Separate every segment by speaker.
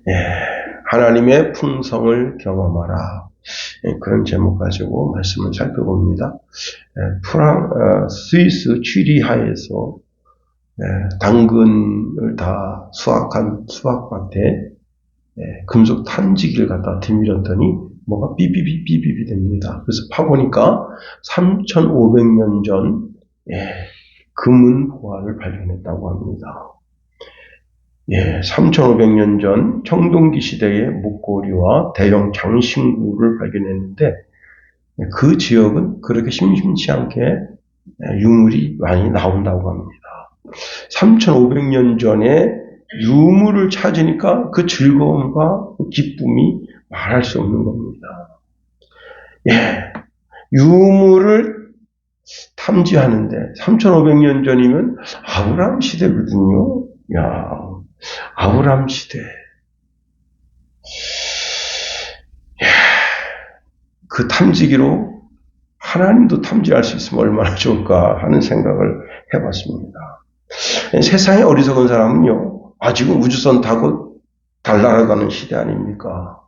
Speaker 1: 예, 하나님의 풍성을 경험하라. 예, 그런 제목 가지고 말씀을 살펴봅니다. 스위스 취리하에서 당근을 다 수확한 수확밭에 금속 탄지기를 갖다 뒤밀었더니 뭐가 삐삐삐삐삐 됩니다. 그래서 파보니까 3,500년 전 금은 보화를 발견했다고 합니다. 3,500년 전 청동기 시대의 목고리와 대형 장신구를 발견했는데 그 지역은 그렇게 심심치 않게 유물이 많이 나온다고 합니다. 3,500년 전에 유물을 찾으니까 그 즐거움과 그 기쁨이 말할 수 없는 겁니다. 유물을 탐지하는데 3,500년 전이면 아브라함 시대거든요. 아브라함 시대. 그 탐지기로 하나님도 탐지할 수 있으면 얼마나 좋을까 하는 생각을 해봤습니다. 세상에 어리석은 사람은요, 아직은 우주선 타고 달 날아가는 시대 아닙니까?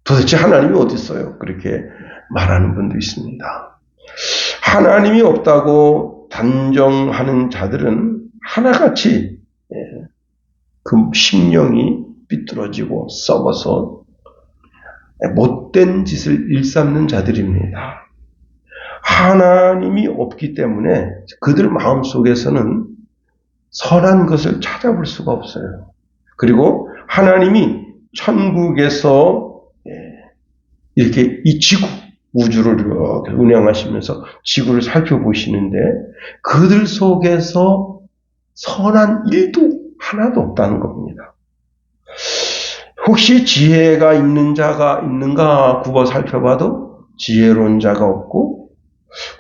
Speaker 1: 도대체 하나님이 어디 있어요? 그렇게 말하는 분도 있습니다. 하나님이 없다고 단정하는 자들은 하나같이 그 심령이 삐뚤어지고 썩어서 못된 짓을 일삼는 자들입니다. 하나님이 없기 때문에 그들 마음속에서는 선한 것을 찾아볼 수가 없어요. 그리고 하나님이 천국에서 이렇게 이 지구, 우주를 이렇게 운영하시면서 지구를 살펴보시는데 그들 속에서 선한 일도 하나도 없다는 겁니다. 혹시 지혜가 있는 자가 있는가 굽어 살펴봐도 지혜로운 자가 없고,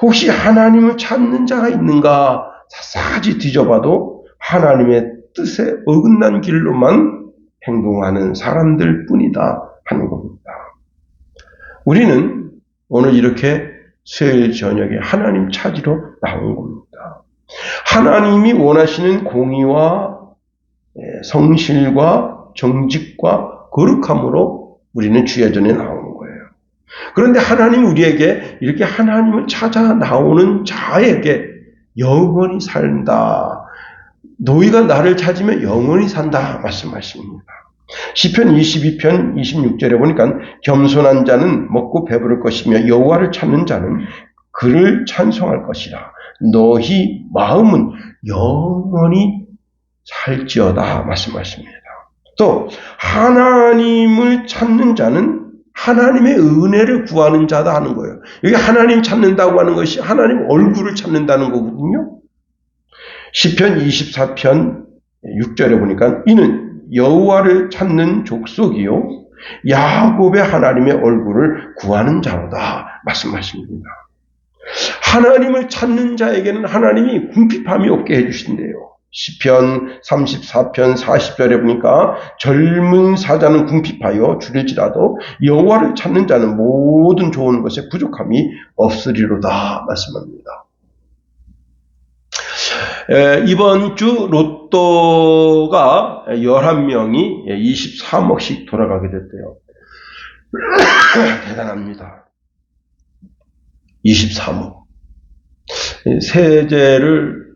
Speaker 1: 혹시 하나님을 찾는 자가 있는가 샅샅이 뒤져봐도 하나님의 뜻에 어긋난 길로만 행동하는 사람들 뿐이다 하는 겁니다. 우리는 오늘 이렇게 수요일 저녁에 하나님 찾으러 나온 겁니다. 하나님이 원하시는 공의와 성실과 정직과 거룩함으로 우리는 주의 전에 나오는 거예요. 그런데 하나님 우리에게 이렇게 하나님을 찾아 나오는 자에게 영원히 산다. 너희가 나를 찾으면 영원히 산다 말씀하십니다. 시편 22편 26절에 보니까 겸손한 자는 먹고 배부를 것이며 여호와를 찾는 자는 그를 찬송할 것이라. 너희 마음은 영원히 살지어다 말씀하십니다. 또 하나님을 찾는 자는 하나님의 은혜를 구하는 자다 하는 거예요. 여기 하나님 찾는다고 하는 것이 하나님 얼굴을 찾는다는 거거든요. 시편 24편 6절에 보니까 이는 여호와를 찾는 족속이요 야곱의 하나님의 얼굴을 구하는 자로다 말씀하십니다. 하나님을 찾는 자에게는 하나님이 궁핍함이 없게 해주신대요. 시편 34편 40절에 보니까 젊은 사자는 궁핍하여 줄일지라도 여호와를 찾는 자는 모든 좋은 것에 부족함이 없으리로다 말씀합니다. 이번 주 로또가 11명이 23억씩 돌아가게 됐대요. 대단합니다. 23억. 세제를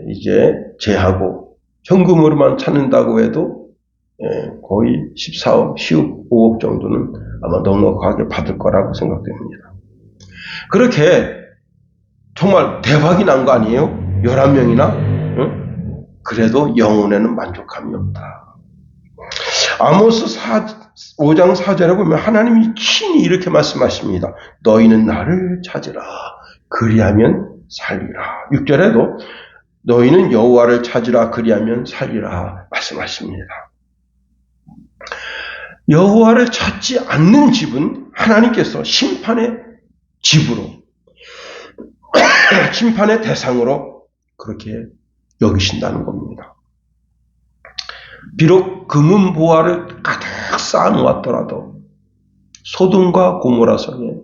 Speaker 1: 이제 제하고 현금으로만 찾는다고 해도 거의 14억, 15억 정도는 아마 넉넉하게 받을 거라고 생각됩니다. 그렇게 정말 대박이 난 거 아니에요? 11명이나? 응? 그래도 영혼에는 만족함이 없다. 아모스 5장 4절에 보면 하나님이 친히 이렇게 말씀하십니다. 너희는 나를 찾으라. 그리하면 살리라. 6절에도 너희는 여호와를 찾으라. 그리하면 살리라. 말씀하십니다. 여호와를 찾지 않는 집은 하나님께서 심판의 집으로, 심판의 대상으로 그렇게 여기신다는 겁니다. 비록 금은 보화를 가득 쌓아놓았더라도 소돔과 고모라 성에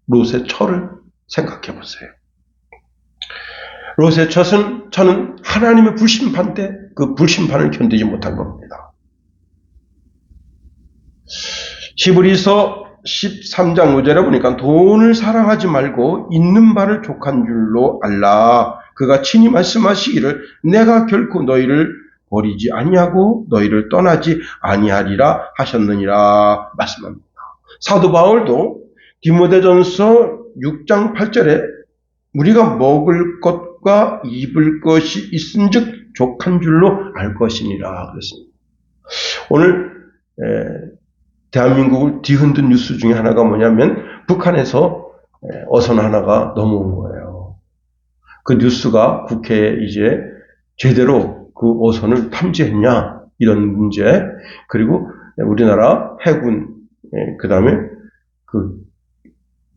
Speaker 1: 롯의 처를 생각해 보세요. 롯의 처는 하나님의 불심판 때 그 불심판을 견디지 못한 겁니다. 히브리서 13장 5절에 보니까 돈을 사랑하지 말고 있는 바를 족한 줄로 알라. 그가 친히 말씀하시기를 내가 결코 너희를 버리지 아니하고 너희를 떠나지 아니하리라 하셨느니라 말씀합니다. 사도 바울도 디모데전서 6장 8절에 우리가 먹을 것과 입을 것이 있은즉 족한 줄로 알 것이니라 그랬습니다. 오늘 대한민국을 뒤흔든 뉴스 중에 하나가 뭐냐면 북한에서 어선 하나가 넘어온 거예요. 그 뉴스가 국회에 이제 제대로 그 어선을 탐지했냐 이런 문제, 그리고 우리나라 해군, 그 다음에 그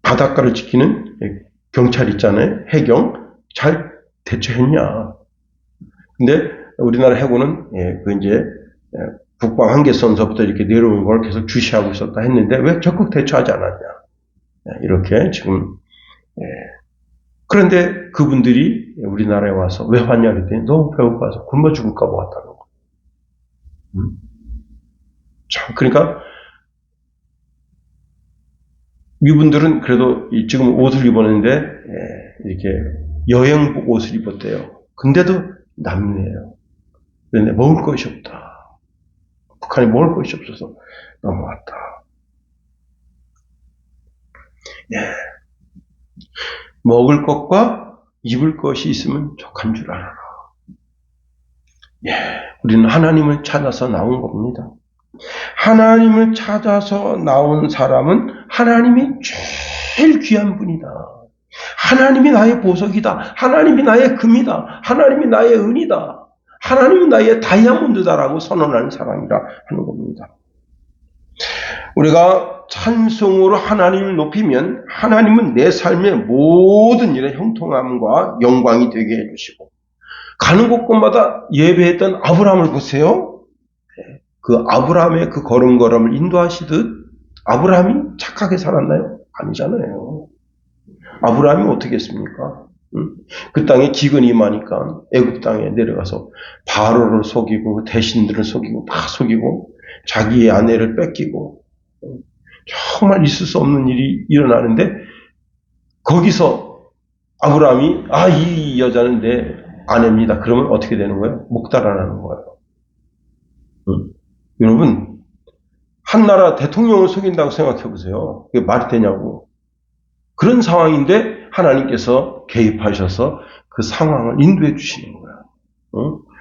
Speaker 1: 바닷가를 지키는 경찰 있잖아요. 해경 잘 대처했냐. 근데 우리나라 해군은 그 이제 북방 한계선서부터 이렇게 내려오는 걸 계속 주시하고 있었다 했는데 왜 적극 대처하지 않았냐. 이렇게 지금 그런데 그분들이 우리나라에 와서 왜 왔냐 그랬더니 너무 배고파서 굶어 죽을까 봐 왔다는 거. 참 그러니까 이분들은 그래도 지금 옷을 입었는데 이렇게 여행복 옷을 입었대요. 근데도 남유해요. 그런데 먹을 것이 없다. 북한이 먹을 것이 없어서 넘어왔다. 먹을 것과 입을 것이 있으면 족한 줄 알아라. 우리는 하나님을 찾아서 나온 겁니다. 하나님을 찾아서 나온 사람은 하나님이 제일 귀한 분이다. 하나님이 나의 보석이다. 하나님이 나의 금이다. 하나님이 나의 은이다. 하나님은 나의 다이아몬드다라고 선언하는 사람이라 하는 겁니다. 우리가 찬송으로 하나님을 높이면 하나님은 내 삶의 모든 일에 형통함과 영광이 되게 해주시고 가는 곳곳마다 예배했던 아브라함을 보세요. 그 아브라함의 그 걸음걸음을 인도하시듯 아브라함이 착하게 살았나요? 아니잖아요. 아브라함이 어떻게 했습니까? 그 땅에 기근이 임하니까 애굽 땅에 내려가서 바로를 속이고 대신들을 속이고 다 속이고 자기의 아내를 뺏기고 정말 있을 수 없는 일이 일어나는데 거기서 아브라함이 이 여자는 내 아내입니다. 그러면 어떻게 되는 거예요? 목달아나는 거예요. 여러분 한 나라 대통령을 속인다고 생각해 보세요. 그게 말이 되냐고. 그런 상황인데 하나님께서 개입하셔서 그 상황을 인도해 주시는 거야.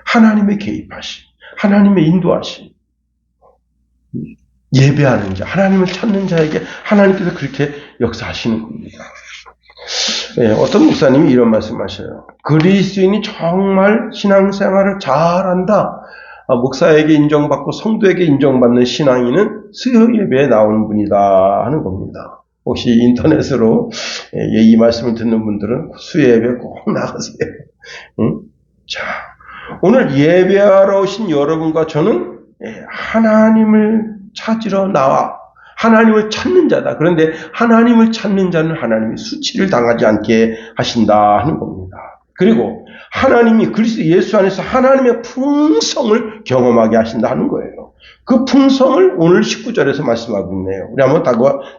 Speaker 1: 하나님의 개입하심, 하나님의 인도하심. 예배하는 자, 하나님을 찾는 자에게 하나님께서 그렇게 역사하시는 겁니다. 어떤 목사님이 이런 말씀하셔요. 그리스도인이 정말 신앙생활을 잘한다. 목사에게 인정받고 성도에게 인정받는 신앙인은 수요 예배에 나오는 분이다 하는 겁니다. 혹시 인터넷으로 이 말씀을 듣는 분들은 수요 예배 꼭 나가세요. 자, 오늘 예배하러 오신 여러분과 저는 하나님을 찾으러 나와 하나님을 찾는 자다. 그런데 하나님을 찾는 자는 하나님이 수치를 당하지 않게 하신다 하는 겁니다. 그리고 하나님이 그리스도 예수 안에서 하나님의 풍성을 경험하게 하신다 하는 거예요. 그 풍성을 오늘 19절에서 말씀하고 있네요. 우리 한번 다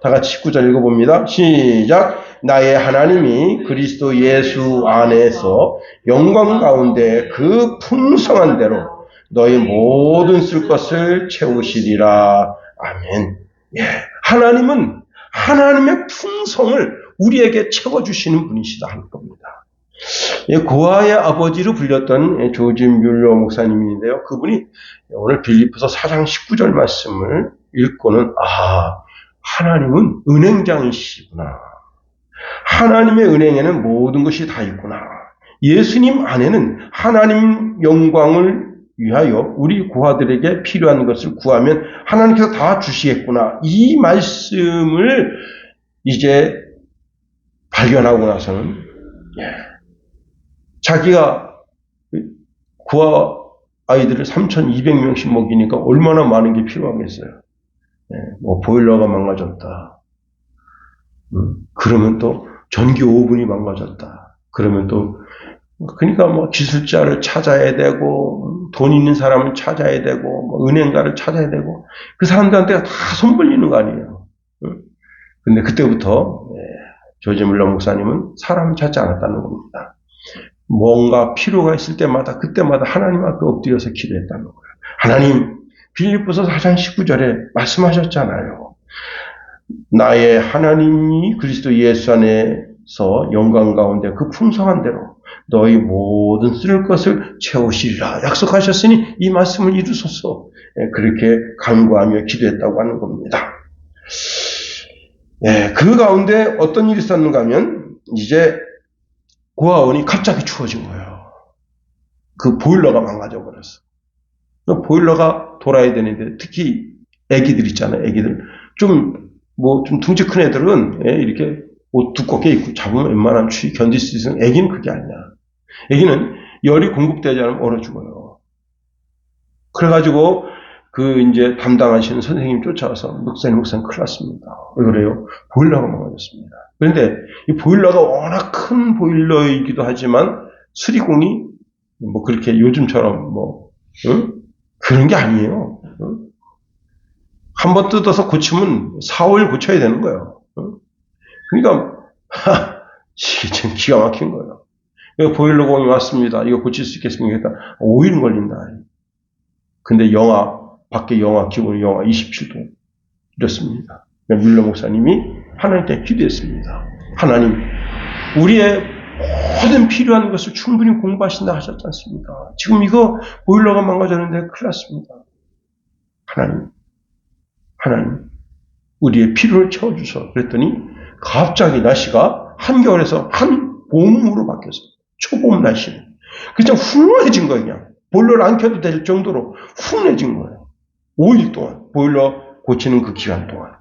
Speaker 1: 같이 19절 읽어봅니다. 시작. 나의 하나님이 그리스도 예수 안에서 영광 가운데 그 풍성한 대로 너희 모든 쓸 것을 채우시리라. 아멘. 하나님은 하나님의 풍성을 우리에게 채워주시는 분이시다 하는 겁니다. 고아의 아버지로 불렸던 조지 뮬러 목사님인데요. 그분이 오늘 빌립보서 4장 19절 말씀을 읽고는 하나님은 은행장이시구나. 하나님의 은행에는 모든 것이 다 있구나. 예수님 안에는 하나님 영광을 위하여 우리 고아들에게 필요한 것을 구하면 하나님께서 다 주시겠구나. 이 말씀을 이제 발견하고 나서는 자기가 고아 아이들을 3,200명씩 먹이니까 얼마나 많은 게 필요하겠어요. 보일러가 망가졌다. 그러면 또 전기 오븐이 망가졌다. 그러면 또 그러니까 뭐 기술자를 찾아야 되고, 돈 있는 사람을 찾아야 되고, 뭐 은행가를 찾아야 되고, 그 사람들한테 다 손 벌리는 거 아니에요. 근데 그때부터 조지 뮬러 목사님은 사람을 찾지 않았다는 겁니다. 뭔가 필요가 있을 때마다 그때마다 하나님 앞에 엎드려서 기도했다는 거예요. 하나님, 빌립보서 4장 19절에 말씀하셨잖아요. 나의 하나님이 그리스도 예수 안에서 영광 가운데 그 풍성한 대로 너희 모든 쓸 것을 채우시리라 약속하셨으니 이 말씀을 이루소서. 그렇게 간구하며 기도했다고 하는 겁니다. 그 가운데 어떤 일이 있었는가 하면 이제 고아원이 갑자기 추워진 거예요. 그 보일러가 망가져 버렸어. 보일러가 돌아야 되는데 특히 애기들 있잖아요. 애기들 좀 둥지 큰 애들은 이렇게 옷 두껍게 입고 잡으면 웬만한 추위 견딜 수 있으면 애기는 그게 아니야. 애기는 열이 공급되지 않으면 얼어 죽어요. 그래가지고 이제 담당하시는 선생님 쫓아와서 목사님 큰일 났습니다. 왜 그래요? 보일러가 망가졌습니다. 그런데 이 보일러가 워낙 큰 보일러이기도 하지만 수리공이 그렇게 요즘처럼 그런 게 아니에요. 한번 뜯어서 고치면 4월 고쳐야 되는 거예요. 그러니까 참 기가 막힌 거예요. 보일러공이 왔습니다. 이거 고칠 수 있겠습니까? 5일 걸린다. 근데 밖에 기온 영하 27도 이렇습니다. 뮬러 목사님이 하나님께 기도했습니다. 하나님, 우리의 모든 필요한 것을 충분히 공부하신다 하셨지 않습니까? 지금 이거 보일러가 망가졌는데 큰일 났습니다. 하나님, 우리의 필요를 채워주소. 그랬더니 갑자기 날씨가 한겨울에서 한봄으로 바뀌었어요. 초봄 날씨는. 그냥 훈훈해진 거예요. 그냥. 보일러를 안 켜도 될 정도로 훈훈해진 거예요. 5일 동안. 보일러 고치는 그 기간 동안.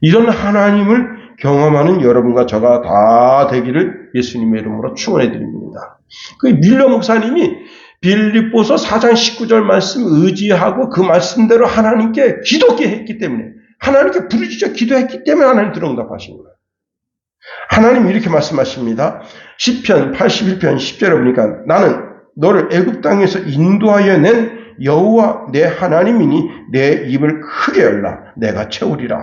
Speaker 1: 이런 하나님을 경험하는 여러분과 저가 다 되기를 예수님의 이름으로 축원해 드립니다. 그 뮬러 목사님이 빌립보서 4장 19절 말씀 의지하고 그 말씀대로 하나님께 기도했기 때문에 하나님께 부르짖어 기도했기 때문에 하나님 들응답하신 거예요. 하나님 이렇게 말씀하십니다. 시편 81편 10절에 보니까 나는 너를 애굽 땅에서 인도하여 낸 여호와 내 하나님이니 내 입을 크게 열라 내가 채우리라.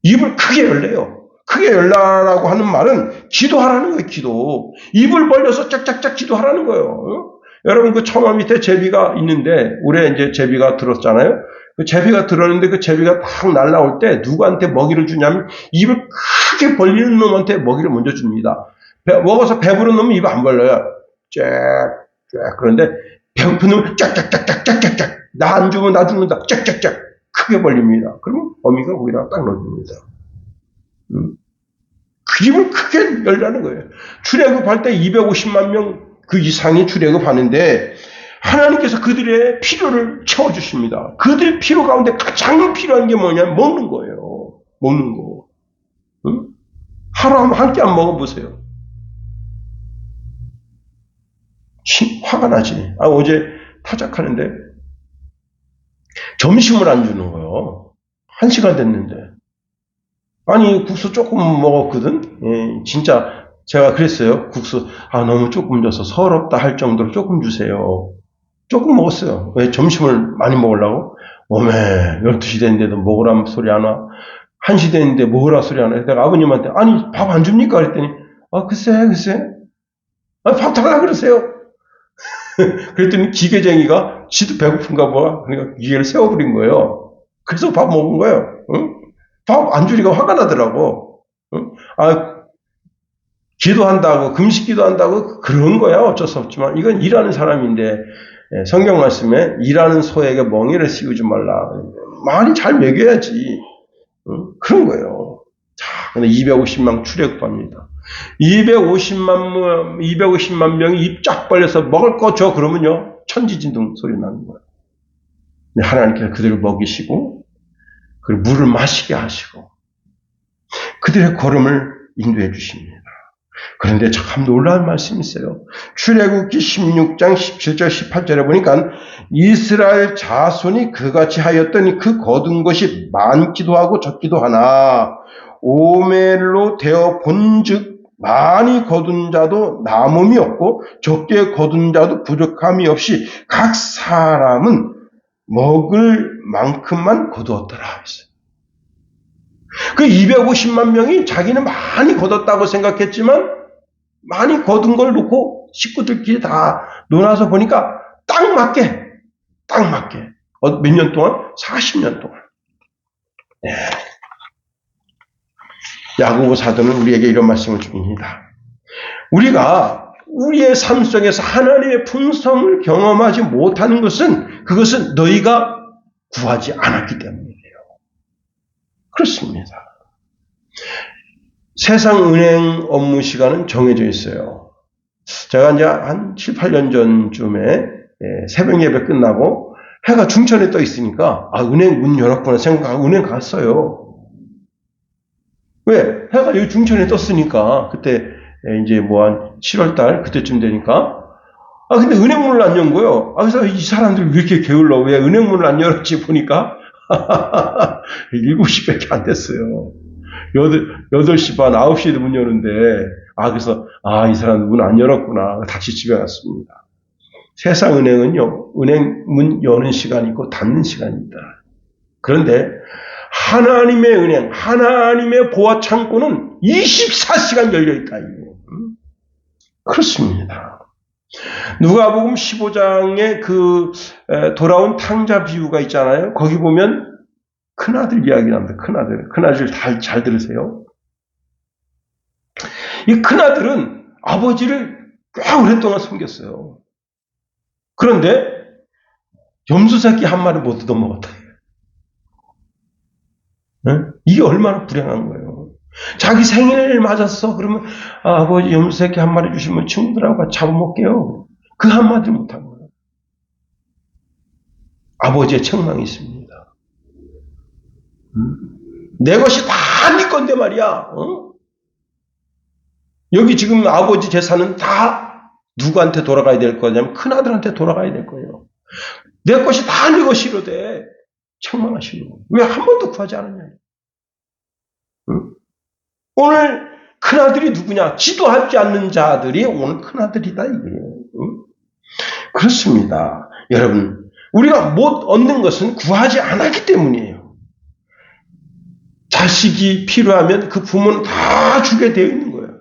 Speaker 1: 입을 크게 열래요. 크게 열라라고 하는 말은 기도하라는 거예요. 기도. 입을 벌려서 짝짝짝 기도하라는 거예요. 여러분 그 처마 밑에 제비가 있는데 올해 이제 제비가 들었잖아요. 그 제비가 들었는데 그 제비가 딱 날아올 때 누구한테 먹이를 주냐면 입을 크게 벌리는 놈한테 먹이를 먼저 줍니다. 먹어서 배부른 놈은 입을 안 벌려요. 쫙. 그런데 배고픈 놈은 짝짝짝짝짝짝짝. 나 안 주면 나 죽는다. 짝짝짝. 크게 벌립니다. 그러면 어미가 거기다가 딱 넣어줍니다. 그 입을 크게 열라는 거예요. 출애굽할 때 250만 명 그 이상이 출애굽하는데 하나님께서 그들의 필요를 채워주십니다. 그들 필요 가운데 가장 필요한 게 뭐냐면 먹는 거예요. 먹는 거. 하루 한 끼 안 먹어보세요. 화가 나지. 어제 타작하는데 점심을 안 주는 거예요. 1시간 됐는데. 아니 국수 조금 먹었거든. 진짜 제가 그랬어요. 국수 너무 조금 줘서 서럽다 할 정도로 조금 주세요. 조금 먹었어요. 왜 점심을 많이 먹으려고? 오메 12시 됐는데도 먹으라는 소리 안 와. 1시 됐는데 먹으라 소리 안 와. 내가 아버님한테 아니 밥 안 줍니까? 그랬더니 글쎄 밥 달라 그러세요. 그랬더니 기계쟁이가 지도 배고픈가 봐. 그러니까 기계를 세워버린 거예요. 그래서 밥 먹은 거예요. 밥 안 주니까 화가 나더라고. 기도한다고 금식 기도한다고 그런 거야. 어쩔 수 없지만 이건 일하는 사람인데 성경 말씀에 일하는 소에게 멍에를 씌우지 말라. 많이 잘 먹여야지. 그런 거예요. 자, 근데 250만 출애굽합니다. 250만 명이 입 쫙 벌려서 먹을 거 줘 그러면요 천지진동 소리 나는 거예요. 근데 하나님께서 그들을 먹이시고 그리고 물을 마시게 하시고 그들의 걸음을 인도해 주십니다. 그런데 참 놀라운 말씀이 있어요. 출애굽기 16장 17절 18절에 보니까 이스라엘 자손이 그같이 하였더니 그 거둔 것이 많기도 하고 적기도 하나 오멜로 되어 본즉 많이 거둔 자도 남음이 없고 적게 거둔 자도 부족함이 없이 각 사람은 먹을 만큼만 거두었더라 했어요. 그 250만 명이 자기는 많이 거뒀다고 생각했지만 많이 거둔 걸 놓고 식구들끼리 다 놀아서 보니까 딱 맞게 몇 년 동안? 40년 동안. 네. 야고보 사도는 우리에게 이런 말씀을 줍니다. 우리가 우리의 삶 속에서 하나님의 풍성을 경험하지 못하는 것은 그것은 너희가 구하지 않았기 때문이에요. 그렇습니다. 세상 은행 업무 시간은 정해져 있어요. 제가 이제 한 7, 8년 전쯤에 새벽 예배 끝나고 해가 중천에 떠 있으니까 은행 문 열었구나 생각하고 은행 갔어요. 왜? 해가 여기 중천에 떴으니까 그때 이제 한 7월달 그때쯤 되니까 근데 은행 문을 안 연 거예요. 그래서 이 사람들이 왜 이렇게 게을러? 왜 은행 문을 안 열었지 보니까 7시밖에 안 됐어요. 8시 반, 9시에도 문 여는데 그래서 이 사람 문 안 열었구나. 다시 집에 갔습니다. 세상 은행은요, 은행 문 여는 시간이 있고 닫는 시간입니다. 그런데 하나님의 은행, 하나님의 보화 창고는 24시간 열려있다. 그렇습니다. 누가복음 15장에 그 돌아온 탕자 비유가 있잖아요. 거기 보면 큰아들 이야기 납니다. 큰아들 잘 들으세요. 이 큰아들은 아버지를 꽤 오랫동안 섬겼어요. 그런데 염소새끼 한 마리 못 얻어먹었다. 이게 얼마나 불행한 거예요. 자기 생일 맞았어. 그러면 아버지 염소새끼 한 마리 주시면 친구들하고 같이 잡아먹게요. 그 한마디 못한 거예요. 아버지의 책망이 있습니다. 내 것이 다 네 건데 말이야. 여기 지금 아버지 재산은 다 누구한테 돌아가야 될 거냐면 큰아들한테 돌아가야 될 거예요. 내 것이 다 네 것이로되 책망하시는 거예요. 왜 한 번도 구하지 않았냐. 오늘 큰아들이 누구냐? 기도하지 않는 자들이 오늘 큰아들이다 이거예요. 그렇습니다. 여러분, 우리가 못 얻는 것은 구하지 않았기 때문이에요. 자식이 필요하면 그 부모는 다 주게 되어 있는 거예요.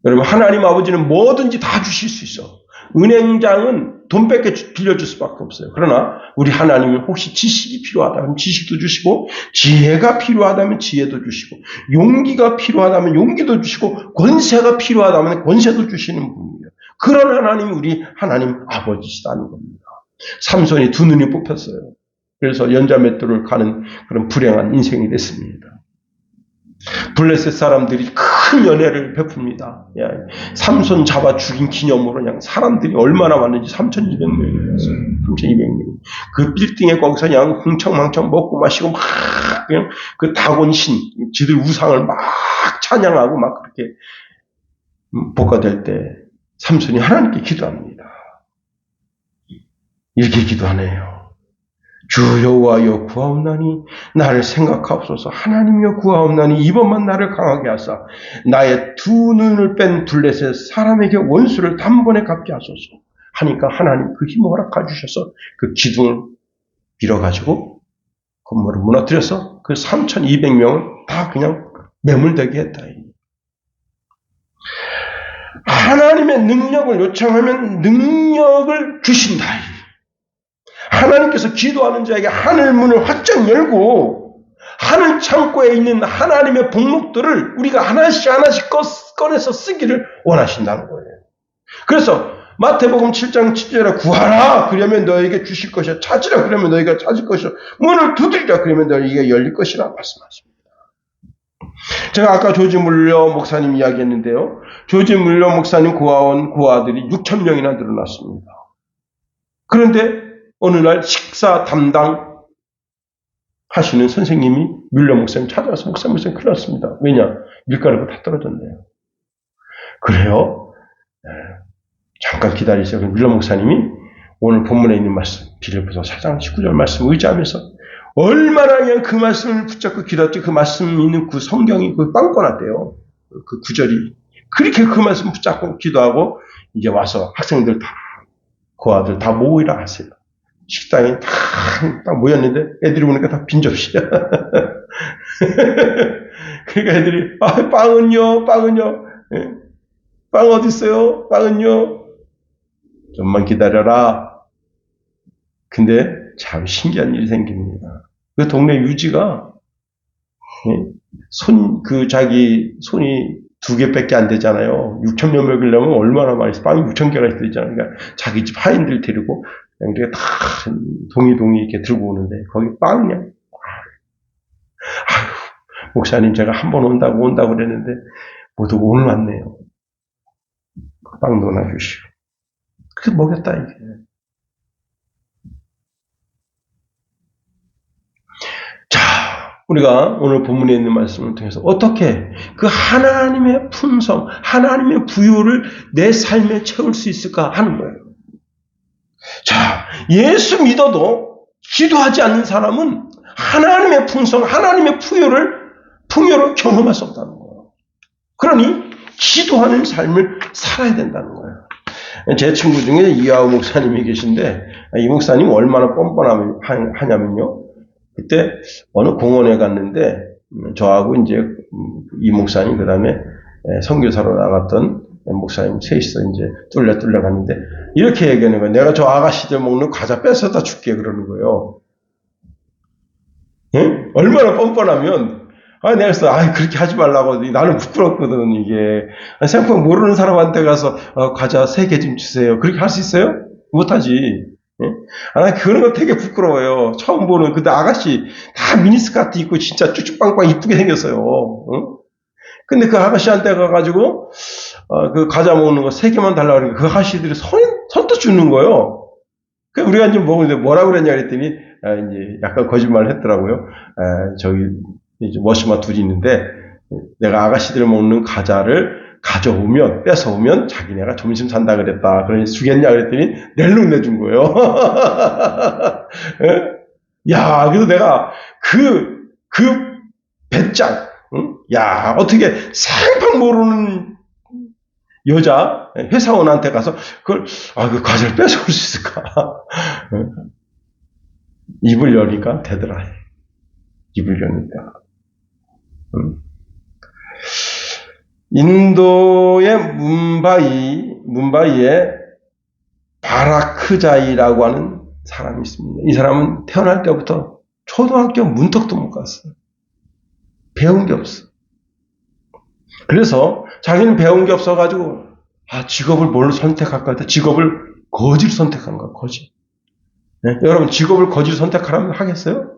Speaker 1: 여러분, 하나님 아버지는 뭐든지 다 주실 수 있어. 은행장은 돈 뺏게 빌려줄 수밖에 없어요. 그러나 우리 하나님은 혹시 지식이 필요하다면 지식도 주시고, 지혜가 필요하다면 지혜도 주시고, 용기가 필요하다면 용기도 주시고, 권세가 필요하다면 권세도 주시는 분이에요. 그런 하나님이 우리 하나님 아버지시다는 겁니다. 삼손이 두 눈이 뽑혔어요. 그래서 연자맷돌을 가는 그런 불행한 인생이 됐습니다. 블레셋 사람들이 큰 연애를 베풉니다. 삼손 잡아 죽인 기념으로 그냥 사람들이 얼마나 왔는지 3,200명이 왔어요. 3,200명. 그 빌딩에 거기서 그냥 흥청망청 먹고 마시고 막 그냥 그 다곤신, 지들 우상을 막 찬양하고 막 그렇게 복가될 때 삼손이 하나님께 기도합니다. 이렇게 기도하네요. 주 여호와여 구하옵나니 나를 생각하옵소서. 하나님이여 구하옵나니 이번만 나를 강하게 하사 나의 두 눈을 뺀 블레셋 사람에게 원수를 단번에 갚게 하소서 하니까 하나님 그 힘을 허락해 주셔서 그 기둥을 빌어가지고 건물을 무너뜨려서 그 3,200명을 다 그냥 매몰되게 했다. 하나님의 능력을 요청하면 능력을 주신다. 하나님께서 기도하는 자에게 하늘 문을 활짝 열고 하늘 창고에 있는 하나님의 복목들을 우리가 하나씩 꺼내서 쓰기를 원하신다는 거예요. 그래서 마태복음 7장 7절에 구하라 그러면 너에게 주실 것이야. 찾으라 그러면 너희가 찾을 것이야. 문을 두드리라 그러면 너희에게 열릴 것이라 말씀하십니다. 제가 아까 조지 물러 목사님 이야기했는데요. 조지 물러 목사님 고아원 고아들이 6,000명이나 늘어났습니다. 그런데 어느 날 식사 담당 하시는 선생님이 뮬러 목사님 찾아와서 목사님 큰일 났습니다. 왜냐? 밀가루가 다 떨어졌네요. 그래요? 잠깐 기다리세요. 뮬러 목사님이 오늘 본문에 있는 말씀, 빌립보서 4장 19절 말씀 의지하면서 얼마나 그냥 그 말씀을 붙잡고 기다렸지 그 말씀 있는 그 성경이 그 빵꾸 났대요. 그 구절이. 그렇게 그 말씀 붙잡고 기도하고 이제 와서 학생들 다, 그 아들 다 모이라 하세요. 식당에 딱 모였는데 애들이 오니까 다 빈 접시야. 그러니까 애들이 빵은요? 예? 빵 어디 있어요? 빵은요? 좀만 기다려라. 근데 참 신기한 일이 생깁니다. 그 동네 유지가 자기 손이 2개밖에 안 되잖아요. 6,000명 먹이려면 얼마나 많이 있어. 빵이 6,000개가 있어야 되잖아요. 그러니까 자기 집 하인들 데리고 그냥 다 동이 이렇게 들고 오는데 거기 빵이냐? 아유, 목사님 제가 한 번 온다고 그랬는데 모두 오늘 왔네요. 빵 넣어놔주시오. 그래서 먹였다 이게. 자, 우리가 오늘 본문에 있는 말씀을 통해서 어떻게 그 하나님의 품성, 하나님의 부유를 내 삶에 채울 수 있을까 하는 거예요. 자, 예수 믿어도 기도하지 않는 사람은 하나님의 품성, 하나님의 풍요를 경험할 수 없다는 거예요. 그러니 기도하는 삶을 살아야 된다는 거예요. 제 친구 중에 이하우 목사님이 계신데 이 목사님 얼마나 뻔뻔하냐면요. 그때 어느 공원에 갔는데 저하고 이제 이 목사님 그다음에 선교사로 나갔던 목사님 셋이서 이제 뚫려 갔는데 이렇게 얘기하는 거예요. 내가 저 아가씨들 먹는 과자 뺏어다 줄게 그러는 거예요. 예? 얼마나 뻔뻔하면 내가 그래서 그렇게 하지 말라고 나는 부끄럽거든 이게 생각 모르는 사람한테 가서 과자 3개 좀 주세요. 그렇게 할 수 있어요? 못하지. 예? 그런 거 되게 부끄러워요. 처음 보는 근데 아가씨 다 미니스커트 입고 진짜 쭈쭈빵빵 이쁘게 생겼어요. 응? 근데 그 아가씨한테 가가지고 그 과자 먹는 거 3개만 달라고 그러니까 그 아가씨들이 선뜻 주는 거예요. 그 우리가 이제 먹는데 뭐라 그랬냐 그랬더니 이제 약간 거짓말을 했더라고요. 저기 이제 머시마 둘이 있는데 내가 아가씨들 먹는 과자를 뺏어오면 자기네가 점심 산다 그랬다. 그러니 주겠냐 그랬더니 낼름 내준 거예요. 야, 그래서 내가 그 배짱, 응? 야, 어떻게 생판 모르는 여자 회사원한테 가서 그 과자를 뺏어올 수 있을까? 입을 여니까 되더라. 입을 여니까. 인도의 뭄바이에 바라크자이라고 하는 사람이 있습니다. 이 사람은 태어날 때부터 초등학교 문턱도 못 갔어요. 배운 게 없어. 그래서 자기는 배운 게 없어가지고 직업을 뭘 선택할까 했다. 직업을 거지를 선택한 거야. 거지. 네? 여러분 직업을 거지를 선택하라면 하겠어요?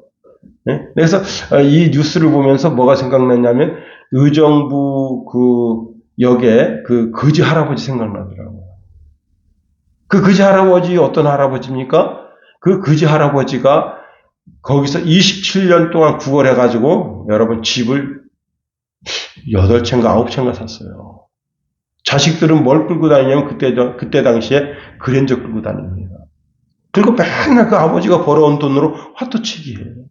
Speaker 1: 네? 그래서 이 뉴스를 보면서 뭐가 생각났냐면 의정부 그 역에 그 거지 할아버지 생각나더라고요. 그 거지 할아버지 어떤 할아버지입니까? 그 거지 할아버지가 거기서 27년 동안 구걸해가지고 여러분 집을 8채인가 9채인가 샀어요. 자식들은 뭘 끌고 다니냐면 그때 당시에 그랜저 끌고 다닙니다. 그리고 맨날 그 아버지가 벌어온 돈으로 화투치기해요.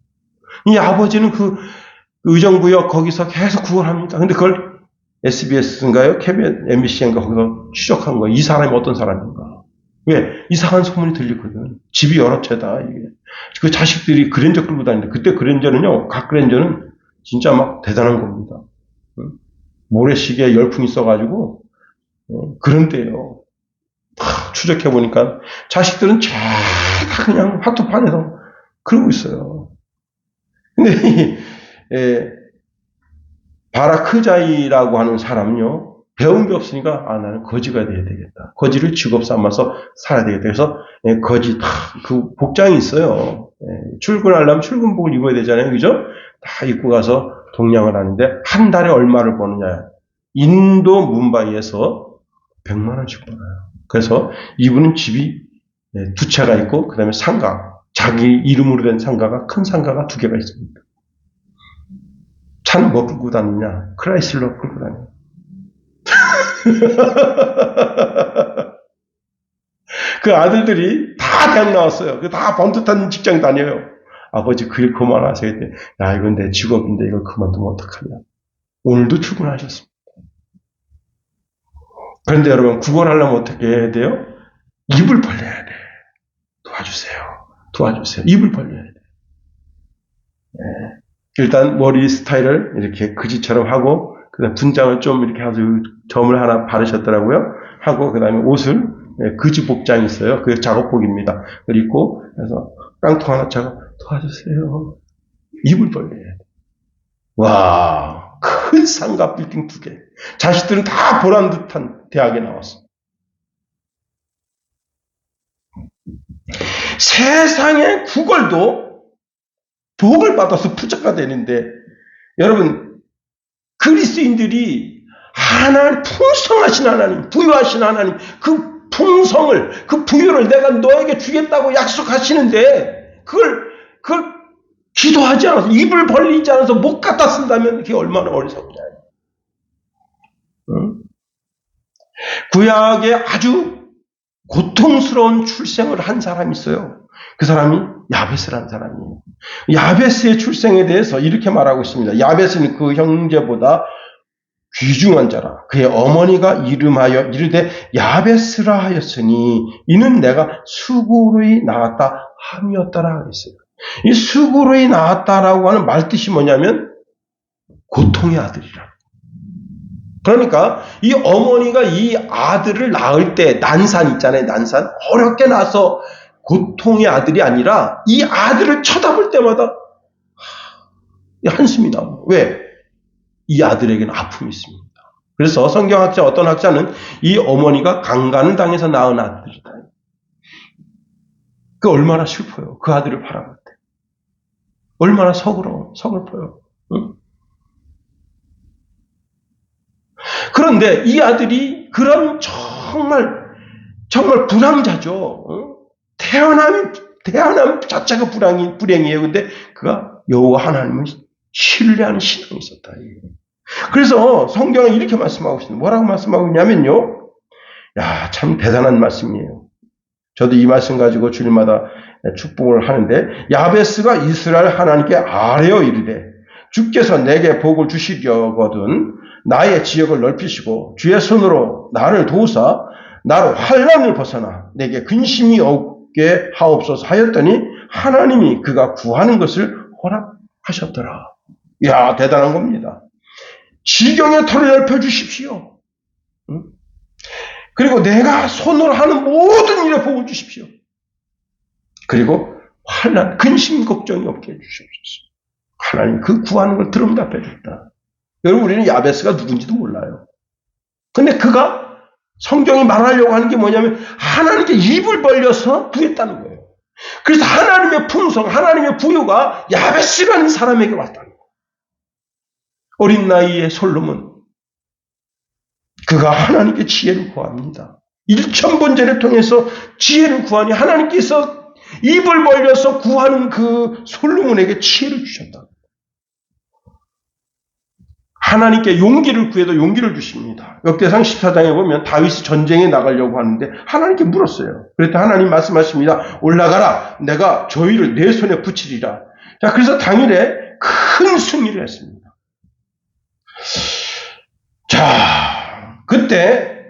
Speaker 1: 이 아버지는 그 의정부역 거기서 계속 구걸합니다. 근데 그걸 SBS인가요? MBC인가 거기서 추적한 거예요. 이 사람이 어떤 사람인가. 왜? 이상한 소문이 들리거든. 집이 여러 채다. 이게. 그 자식들이 그랜저 끌고 다니는데 그때 그랜저는요. 각 그랜저는 진짜 막 대단한 겁니다. 모래시계에 열풍이 있어가지고 그런 때예요. 추적해보니까 자식들은 다 그냥 화투판에서 그러고 있어요. 근데 바라크자이라고 하는 사람은요. 배운 게 없으니까 나는 거지가 돼야 되겠다. 거지를 직업 삼아서 살아야 되겠다. 그래서 거지 그 복장이 있어요. 출근하려면 출근복을 입어야 되잖아요. 그죠? 다 입고 가서 동냥을 하는데 한 달에 얼마를 버느냐. 인도 뭄바이에서 100만 원씩 벌어요. 그래서 이분은 집이 2채가 있고 그 다음에 상가, 자기 이름으로 된 상가가 큰 상가가 2개가 있습니다. 차는 뭐 끌고 다니냐? 크라이슬러 끌고 다녀요. 그 아들들이 다 대학 나왔어요. 다 번듯한 직장 다녀요. 아버지 그 일 그만하세요. 야 이건 내 직업인데 이걸 그만두면 어떡하냐. 오늘도 출근하셨습니다. 그런데 여러분, 구걸하려면 어떻게 해야 돼요? 입을 벌려야 돼. 도와주세요. 도와주세요. 입을 벌려야 돼. 일단 머리 스타일을 이렇게 그지처럼 하고, 그다음 분장을 좀 이렇게 아주 점을 하나 바르셨더라고요. 하고, 그다음에 옷을 그지 복장이 있어요. 그 작업복입니다. 그걸 입고, 그래서 깡통 하나 차고 도와주세요. 입을 벌려야 돼. 와, 큰 상가 빌딩 2개. 자식들은 다 보란 듯한 대학에 나왔어. 세상의 구걸도 복을 받아서 부자가 되는데, 여러분, 그리스인들이 하나님, 풍성하신 하나님, 부유하신 하나님, 그 풍성을, 그 부유를 내가 너에게 주겠다고 약속하시는데, 그걸 기도하지 않아서, 입을 벌리지 않아서 못 갖다 쓴다면 그게 얼마나 어리석냐. 응? 구약에 아주 고통스러운 출생을 한 사람이 있어요. 그 사람이 야베스라는 사람이에요. 야베스의 출생에 대해서 이렇게 말하고 있습니다. 야베스는 그 형제보다 귀중한 자라. 그의 어머니가 이름하여 이르되 야베스라 하였으니 이는 내가 수고로이 낳았다 함이었더라 그랬어요. 이 수고로이 낳았다라고 하는 말뜻이 뭐냐면 고통의 아들이라. 그러니까 이 어머니가 이 아들을 낳을 때 난산 있잖아요. 난산. 어렵게 낳아서 고통의 아들이 아니라 이 아들을 쳐다볼 때마다 한숨이 나옵니다. 왜? 이 아들에게는 아픔이 있습니다. 그래서 성경학자 어떤 학자는 이 어머니가 강간을 당해서 낳은 아들이다. 그 얼마나 슬퍼요. 그 아들을 바라볼 때. 얼마나 서글퍼요. 응? 그런데 이 아들이 그런 정말 불황자죠. 응? 태어남 자체가 불행이에요. 근데 그가 여호와 하나님을 신뢰하는 신앙이 있었다. 그래서 성경은 이렇게 말씀하고 있습니다. 뭐라고 말씀하고 있냐면요. 야, 참 대단한 말씀이에요. 저도 이 말씀 가지고 주일마다 축복을 하는데, 야베스가 이스라엘 하나님께 아뢰어 이르되 주께서 내게 복을 주시려거든 나의 지역을 넓히시고 주의 손으로 나를 도우사 나로 환난을 벗어나 내게 근심이 없게 하옵소서 하였더니 하나님이 그가 구하는 것을 허락하셨더라. 이야, 대단한 겁니다. 지경의 터를 넓혀주십시오. 응? 그리고 내가 손으로 하는 모든 일에 복을 주십시오. 그리고 환난, 근심 걱정이 없게 해주십시오. 하나님 그 구하는 걸 들응답해 줬다. 여러분, 우리는 야베스가 누군지도 몰라요. 근데 그가 성경이 말하려고 하는 게 뭐냐면 하나님께 입을 벌려서 구했다는 거예요. 그래서 하나님의 풍성, 하나님의 부유가 야베스라는 사람에게 왔다는 거예요. 어린 나이에 솔로몬, 그가 하나님께 지혜를 구합니다. 1000번제를 통해서 지혜를 구하니 하나님께서 입을 벌려서 구하는 그 솔로몬에게 지혜를 주셨다. 하나님께 용기를 구해도 용기를 주십니다. 역대상 14장에 보면 다윗이 전쟁에 나가려고 하는데 하나님께 물었어요. 그랬더니 하나님 말씀하십니다. 올라가라. 내가 저희를 내 손에 붙이리라. 자, 그래서 당일에 큰 승리를 했습니다. 자, 그때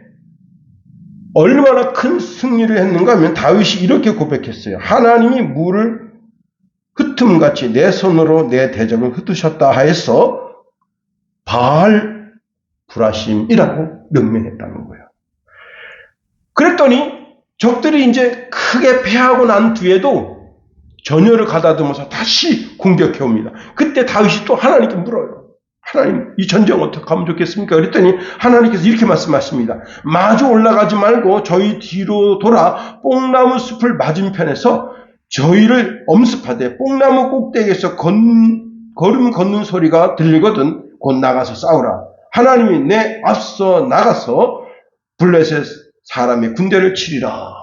Speaker 1: 얼마나 큰 승리를 했는가 하면 다윗이 이렇게 고백했어요. 하나님이 물을 흩음같이 내 손으로 내 대적을 흩으셨다 하여서 바알 브라심이라고 명명했다는 거예요. 그랬더니 적들이 이제 크게 패하고 난 뒤에도 전열을 가다듬어서 다시 공격해 옵니다. 그때 다윗이 또 하나님께 물어요. 하나님, 이 전쟁 어떻게 하면 좋겠습니까? 그랬더니 하나님께서 이렇게 말씀하십니다. 마주 올라가지 말고 저희 뒤로 돌아 뽕나무 숲을 맞은편에서 저희를 엄습하되 뽕나무 꼭대기에서 걸음 걷는 소리가 들리거든 곧 나가서 싸우라. 하나님이 내 앞서 나가서 블레셋 사람의 군대를 치리라.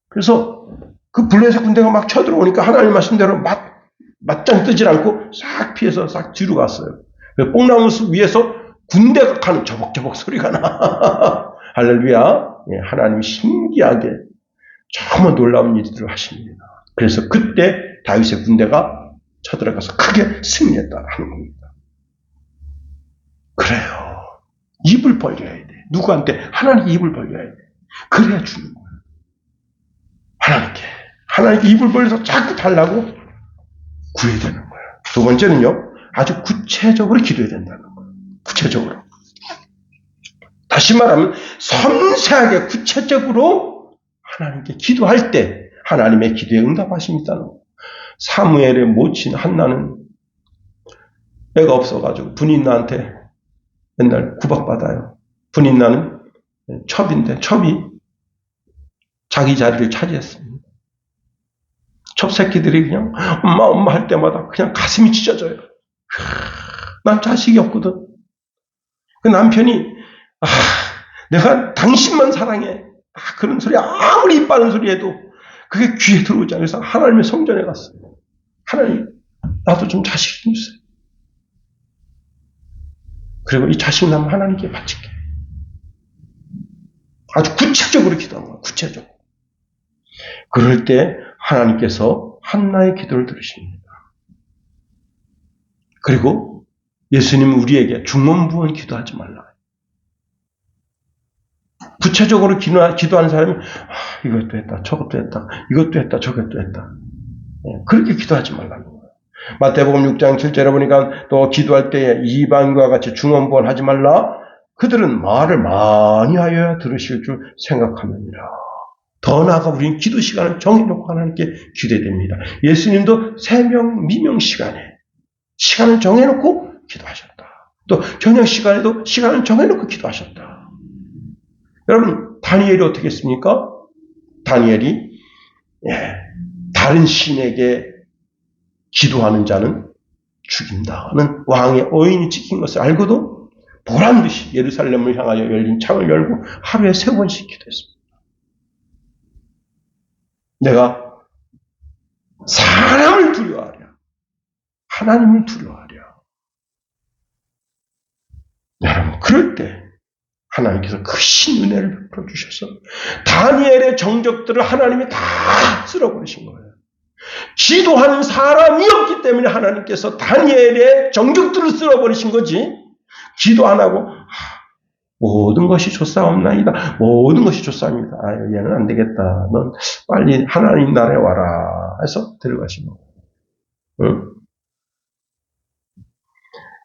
Speaker 1: 그래서 그 블레셋 군대가 막 쳐들어오니까 하나님 말씀대로 맞짱 뜨질 않고 싹 피해서 싹 뒤로 갔어요. 뽕나무 숲 위에서 군대가 가는 저벅저벅 소리가 나. 할렐루야. 예, 하나님이 신기하게 정말 놀라운 일들을 하십니다. 그래서 그때 다윗의 군대가 쳐들어가서 크게 승리했다 하는 겁니다. 그래요. 입을 벌려야 돼. 누구한테? 하나님께 입을 벌려야 돼. 그래야 주는 거야. 하나님께 입을 벌려서 자꾸 달라고 구해야 되는 거야. 두 번째는요, 아주 구체적으로 기도해야 된다는 거야. 구체적으로. 다시 말하면 섬세하게 구체적으로 하나님께 기도할 때 하나님의 기도에 응답하심이 있다는 거야. 사무엘의 모친 한나는 애가 없어가지고 분인나한테 맨날 구박받아요. 분인나는 첩인데 첩이 자기 자리를 차지했습니다. 첩새끼들이 그냥 엄마 할 때마다 그냥 가슴이 찢어져요. 난 자식이 없거든. 그 남편이 내가 당신만 사랑해. 그런 소리 아무리 이빠른 소리 해도 그게 귀에 들어오지 않아서 하나님의 성전에 갔어요. 하나님, 나도 좀 자식 좀 주세요. 그리고 이 자식 나면 하나님께 바칠게. 아주 구체적으로 기도한 거야. 구체적으로. 그럴 때 하나님께서 한나의 기도를 들으십니다. 그리고 예수님은 우리에게 중언부언 기도하지 말라. 구체적으로 기도하는 사람이 이것도 했다, 저것도 했다, 이것도 했다, 저것도 했다. 그렇게 기도하지 말라는 거예요. 마태복음 6장 7절에 보니까 또 기도할 때에 이방인과 같이 중언부언 하지 말라. 그들은 말을 많이 하여야 들으실 줄 생각하느니라. 더 나아가 우리는 기도 시간을 정해놓고 하나님께 기도해야 됩니다. 예수님도 새명 미명 시간을 정해놓고 기도하셨다. 또 저녁 시간에도 시간을 정해놓고 기도하셨다. 여러분, 다니엘이 어떻게 했습니까? 다니엘이 다른 신에게 기도하는 자는 죽인다는 왕의 어인이 찍힌 것을 알고도 보란듯이 예루살렘을 향하여 열린 창을 열고 하루에 3번씩 기도했습니다. 내가 사람을 두려워하랴, 하나님을 두려워하랴. 여러분, 그럴 때 하나님께서 크신 은혜를 베풀어 주셔서 다니엘의 정적들을 하나님이 다 쓸어버리신 거예요. 기도하는 사람이 없기 때문에 하나님께서 다니엘의 정적들을 쓸어버리신 거지, 기도 안 하고 모든 것이 좋사옵나이다, 모든 것이 좋사옵니다, 얘는 안 되겠다, 넌 빨리 하나님 나라에 와라 해서 데려가신 거예요. 응?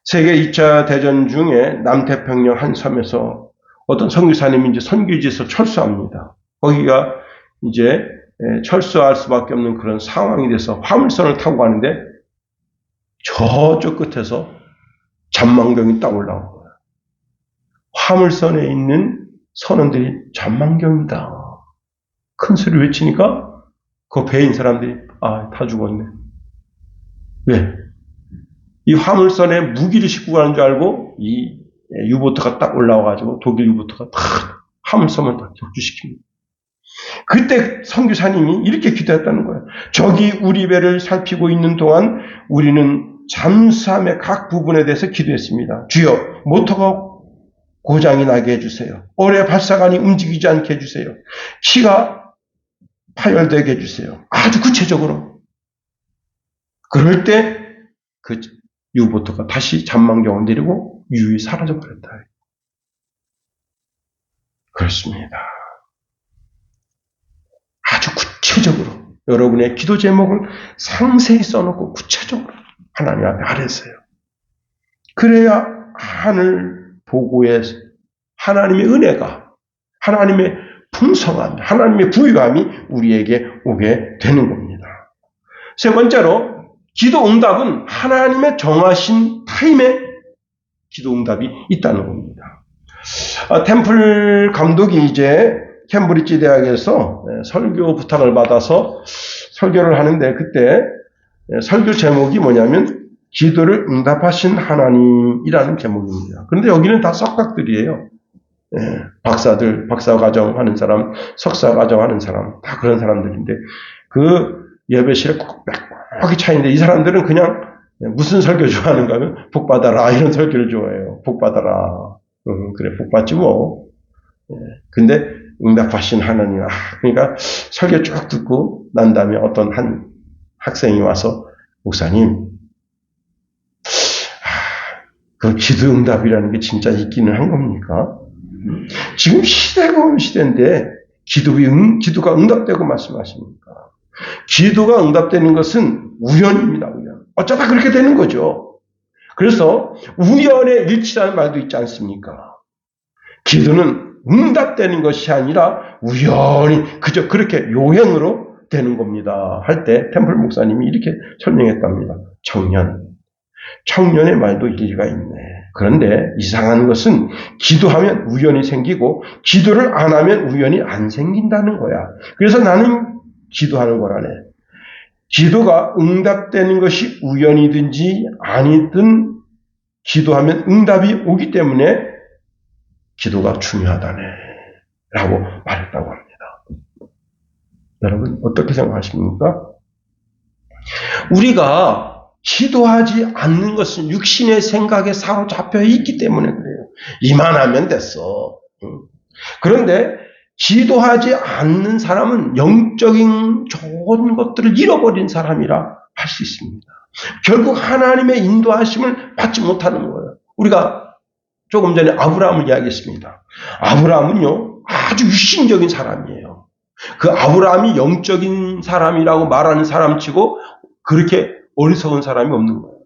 Speaker 1: 세계 2차 대전 중에 남태평양 한 섬에서 어떤 선교사님이 이제 선교지에서 철수합니다. 거기가 이제 철수할 수밖에 없는 그런 상황이 돼서 화물선을 타고 가는데 저쪽 끝에서 잠망경이 딱 올라온 거예요. 화물선에 있는 선원들이 잠망경이다, 큰 소리 외치니까 그 배에 있는 사람들이 다 죽었네. 왜? 이 화물선에 무기를 싣고 가는 줄 알고 이 유보트가 딱 올라와가지고 독일 유보트가 딱 화물선을 딱 격추시킵니다. 그때 선교사님이 이렇게 기도했다는 거예요. 적이 우리 배를 살피고 있는 동안 우리는 잠수함의 각 부분에 대해서 기도했습니다. 주여, 모터가 고장이 나게 해주세요. 오래 발사관이 움직이지 않게 해주세요. 키가 파열되게 해주세요. 아주 구체적으로. 그럴 때 그 유보트가 다시 잠망경을 내리고 유유히 사라져버렸다. 그렇습니다. 아주 구체적으로 여러분의 기도 제목을 상세히 써놓고 구체적으로 하나님 앞에 아뢰세요. 그래야 하늘 보고의 하나님의 은혜가, 하나님의 풍성함, 하나님의 부유함이 우리에게 오게 되는 겁니다. 세 번째로, 기도 응답은 하나님의 정하신 타임에 기도 응답이 있다는 겁니다. 템플 감독이 이제 캠브리지 대학에서 설교 부탁을 받아서 설교를 하는데, 그때 설교 제목이 뭐냐면 기도를 응답하신 하나님이라는 제목입니다. 그런데 여기는 다 석학들이에요. 박사들, 박사과정 하는 사람, 석사과정 하는 사람, 다 그런 사람들인데, 그 예배실에 빽빽하게 차있는데, 이 사람들은 그냥 무슨 설교 좋아하는가 하면 복받아라, 이런 설교를 좋아해요. 복받아라. 그래, 복받지 뭐. 근데 응답하신 하나님, 그러니까 설교 쭉 듣고 난 다음에 어떤 한 학생이 와서, 목사님, 그 기도 응답이라는 게 진짜 있기는 한 겁니까? 지금 시대가 온 시대인데 기도가 응답되고 말씀하십니까? 기도가 응답되는 것은 우연입니다. 우연. 어쩌다 그렇게 되는 거죠. 그래서 우연의 일치라는 말도 있지 않습니까? 기도는 응답되는 것이 아니라 우연히 그저 그렇게 요행으로 되는 겁니다. 할 때 템플 목사님이 이렇게 설명했답니다. 청년의 말도 일리가 있네. 그런데 이상한 것은 기도하면 우연이 생기고 기도를 안 하면 우연이 안 생긴다는 거야. 그래서 나는 기도하는 거라네. 기도가 응답되는 것이 우연이든지 아니든 기도하면 응답이 오기 때문에 기도가 중요하다네 라고 말했다고 합니다. 여러분 어떻게 생각하십니까? 우리가 기도하지 않는 것은 육신의 생각에 사로잡혀 있기 때문에 그래요. 이만하면 됐어. 그런데 기도하지 않는 사람은 영적인 좋은 것들을 잃어버린 사람이라 할 수 있습니다. 결국 하나님의 인도하심을 받지 못하는 거예요. 우리가 조금 전에 아브라함을 이야기했습니다. 아브라함은요, 아주 육신적인 사람이에요. 그 아브라함이 영적인 사람이라고 말하는 사람치고 그렇게 어리석은 사람이 없는 거예요.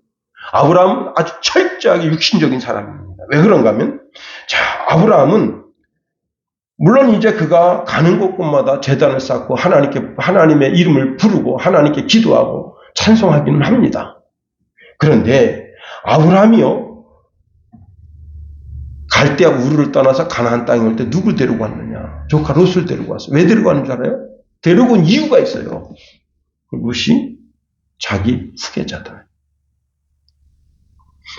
Speaker 1: 아브라함은 아주 철저하게 육신적인 사람입니다. 왜 그런가 하면, 자, 아브라함은 물론 이제 그가 가는 곳곳마다 제단을 쌓고 하나님의 이름을 부르고 하나님께 기도하고 찬송하기는 합니다. 그런데 아브라함이요, 갈대아 우르를 떠나서 가나안 땅에 올 때 누굴 데리고 왔느냐? 조카 롯을 데리고 왔어요. 왜 데리고 왔는 줄 알아요? 데리고 온 이유가 있어요. 롯이 자기 후계자다.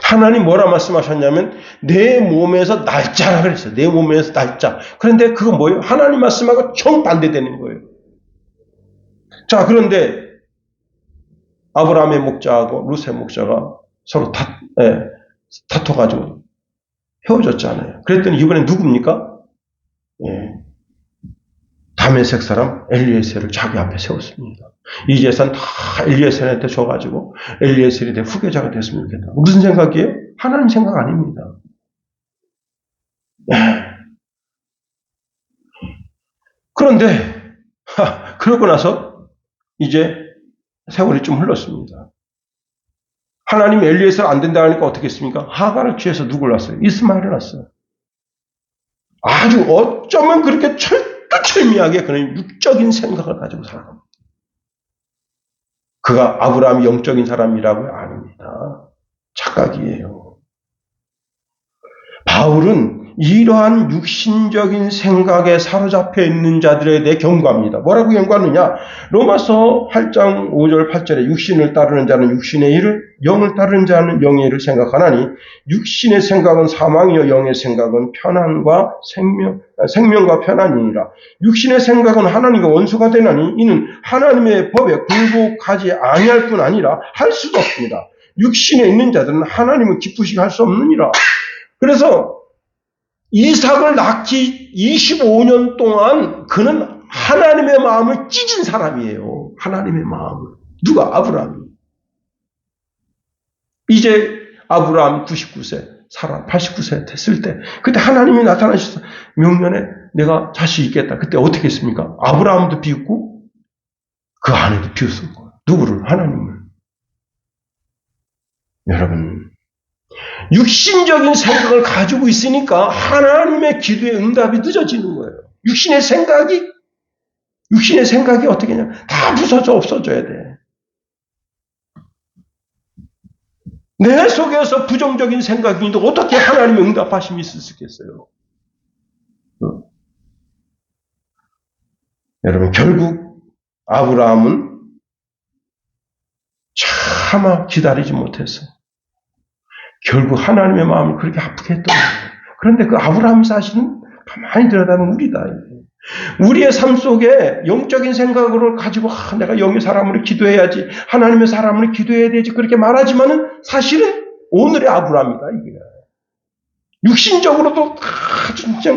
Speaker 1: 하나님 뭐라 말씀하셨냐면 내 몸에서 날짜라 그랬어요. 내 몸에서 날짜. 그런데 그건 뭐예요? 하나님 말씀하고 정반대되는 거예요. 자, 그런데 아브라함의 목자하고 룻의 목자가 서로 다퉈가지고 헤어졌잖아요. 그랬더니 이번엔 누굽니까? 다메섹 사람 엘리에셀을 자기 앞에 세웠습니다. 이 재산 다 엘리에셀한테 줘가지고 엘리에셀이 내 후계자가 됐으면 좋겠다. 무슨 생각이에요? 하나님 생각 아닙니다. 그런데 그러고 나서 이제 세월이 좀 흘렀습니다. 하나님 엘리에셀 안 된다 하니까 어떻게 했습니까? 하갈을 취해서 누굴 낳았어요? 이스마엘을 낳았어요. 아주 어쩌면 그렇게 철두철미하게 그런 육적인 생각을 가지고 살아갑니다. 그가 아브라함이 영적인 사람이라고 아닙니다. 착각이에요. 바울은 이러한 육신적인 생각에 사로잡혀 있는 자들에 대해 경고합니다. 뭐라고 경고하느냐? 로마서 8장 5절 8절에 육신을 따르는 자는 육신의 일을, 영을 따르는 자는 영의 일을 생각하나니 육신의 생각은 사망이요 영의 생각은 편안과 생명과 편안이니라. 육신의 생각은 하나님과 원수가 되나니 이는 하나님의 법에 굴복하지 아니할 뿐 아니라 할 수도 없습니다. 육신에 있는 자들은 하나님을 기쁘시게 할 수 없느니라. 그래서 이삭을 낳기 25년 동안 그는 하나님의 마음을 찢은 사람이에요. 하나님의 마음을. 누가? 아브라함이. 이제 아브라함 99세, 사라 89세 됐을 때 그때 하나님이 나타나셔서 명년에 내가 자식 있겠다. 그때 어떻게 했습니까? 아브라함도 비웃고 그 아내도 비웃은 거예요. 누구를? 하나님을. 여러분, 육신적인 생각을 가지고 있으니까 하나님의 기도의 응답이 늦어지는 거예요. 육신의 생각이 어떻게 하냐? 다 부서져 없어져야 돼. 내 속에서 부정적인 생각이 있는데 어떻게 하나님의 응답하심이 있을 수 있겠어요? 여러분, 결국 아브라함은 차마 기다리지 못했어요. 결국 하나님의 마음을 그렇게 아프게 했던 거예요. 그런데 그 아브라함 사실은 가만히 들여다보면 우리다. 우리의 삶 속에 영적인 생각으로 가지고 내가 영의 사람으로 기도해야지, 하나님의 사람으로 기도해야 되지 그렇게 말하지만은 사실은 오늘의 아브라함이다 이거야. 육신적으로도 아주 진짜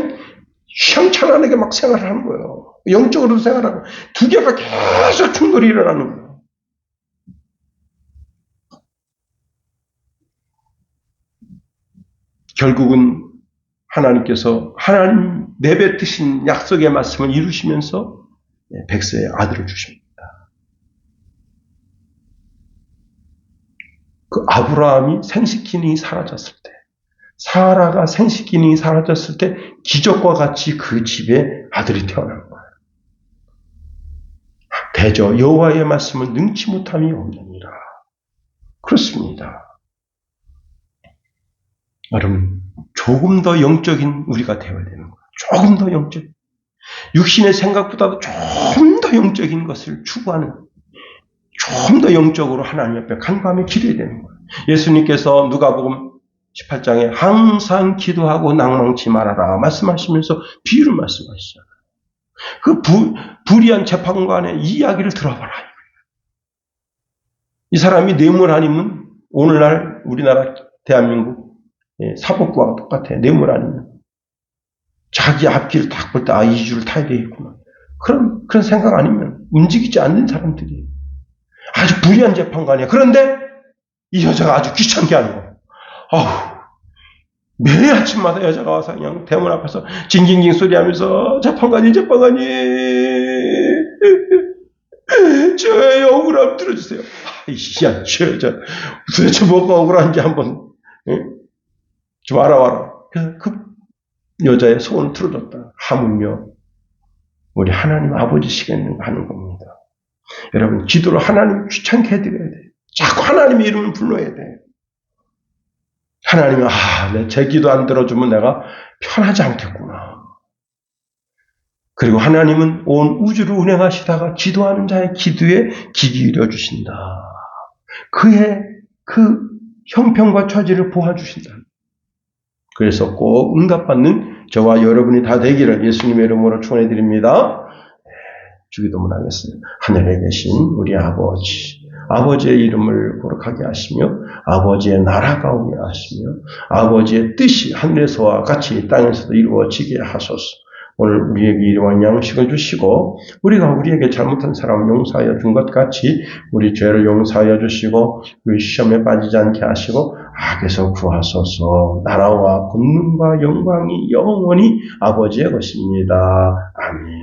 Speaker 1: 시험찬란하게 막 생활을 하는 거예요. 영적으로도 생활하고 두 개가 계속 충돌이 일어나는 거예요. 결국은 하나님께서 하나님 내뱉으신 약속의 말씀을 이루시면서 백세의 아들을 주십니다. 그 아브라함이 생식 기능이 사라졌을 때, 사라가 생식 기능이 사라졌을 때 기적과 같이 그 집에 아들이 태어난 거예요. 대저 여호와의 말씀은 능치 못함이 없느니라. 그렇습니다. 여러분, 조금 더 영적인 우리가 되어야 되는 거예요. 조금 더 영적인. 육신의 생각보다도 좀 더 영적인 것을 추구하는, 좀 더 영적으로 하나님 앞에 간구하며 기도해야 되는 거예요. 예수님께서 누가복음 18장에 항상 기도하고 낭망치 말아라 말씀하시면서 비유를 말씀하시잖아요. 그 불의한 재판관의 이 이야기를 들어봐라. 이 사람이 뇌물 아니면 오늘날 우리나라 대한민국 사법부와 똑같아. 뇌물 아니면 자기 앞길을 딱 볼 때 이 줄을 타야 되겠구나. 그런 생각 아니면 움직이지 않는 사람들이 아주 불의한 재판관이야. 그런데 이 여자가 아주 귀찮게 하는 거야. 매일 아침마다 여자가 와서 그냥 대문 앞에서 징징징 소리하면서 재판관이 저의 억울함 들어주세요. 야, 저 여자 도대체 뭐가 억울한지 한번 좀 알아와라. 그래서 그 여자의 소원을 들어줬다. 하물며 우리 하나님 아버지시겠는가 하는 겁니다. 여러분, 기도를 하나님 귀찮게 해드려야 돼요. 자꾸 하나님의 이름을 불러야 돼요. 하나님이 제 기도 안 들어주면 내가 편하지 않겠구나. 그리고 하나님은 온 우주를 운행하시다가 기도하는 자의 기도에 귀 기울여 주신다. 그의 그 형편과 처지를 보아주신다. 그래서 꼭 응답받는 저와 여러분이 다 되기를 예수님의 이름으로 축원해드립니다. 주기도문 하겠습니다. 하늘에 계신 우리 아버지, 아버지의 이름을 거룩하게 하시며 아버지의 나라가 오게 하시며 아버지의 뜻이 하늘에서와 같이 땅에서도 이루어지게 하소서. 오늘 우리에게 일용할 양식을 주시고 우리가 우리에게 잘못한 사람을 용서하여 준 것 같이 우리 죄를 용서하여 주시고 우리 시험에 빠지지 않게 하시고 악에서 구하소서. 나라와 권능과 영광이 영원히 아버지의 것입니다. 아멘.